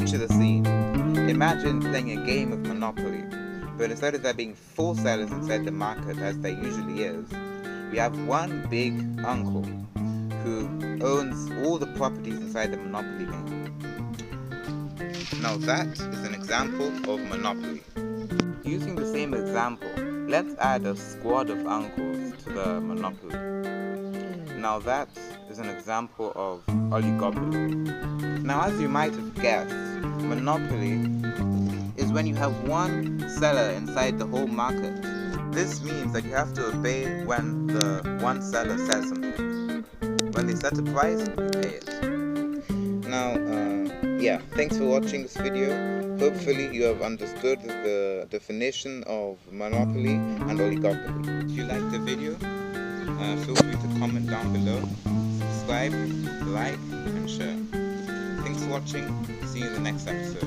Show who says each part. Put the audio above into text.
Speaker 1: Picture the scene. Imagine playing a game of Monopoly, but instead of there being 4 sellers inside the market as there usually is, we have one big uncle who owns all the properties inside the Monopoly game. Now that is an example of Monopoly. Using the same example, let's add a squad of uncles to the Monopoly. Now that is an example of Oligopoly. Now, as you might have guessed, Monopoly is when you have one seller inside the whole market. This means that you have to obey when the one seller says something. When they set a price, you pay it. Now, thanks for watching this video. Hopefully you have understood the definition of Monopoly and Oligopoly. If you liked the video, feel free to comment down below, subscribe, like, and share. Thanks for watching. See you in the next episode.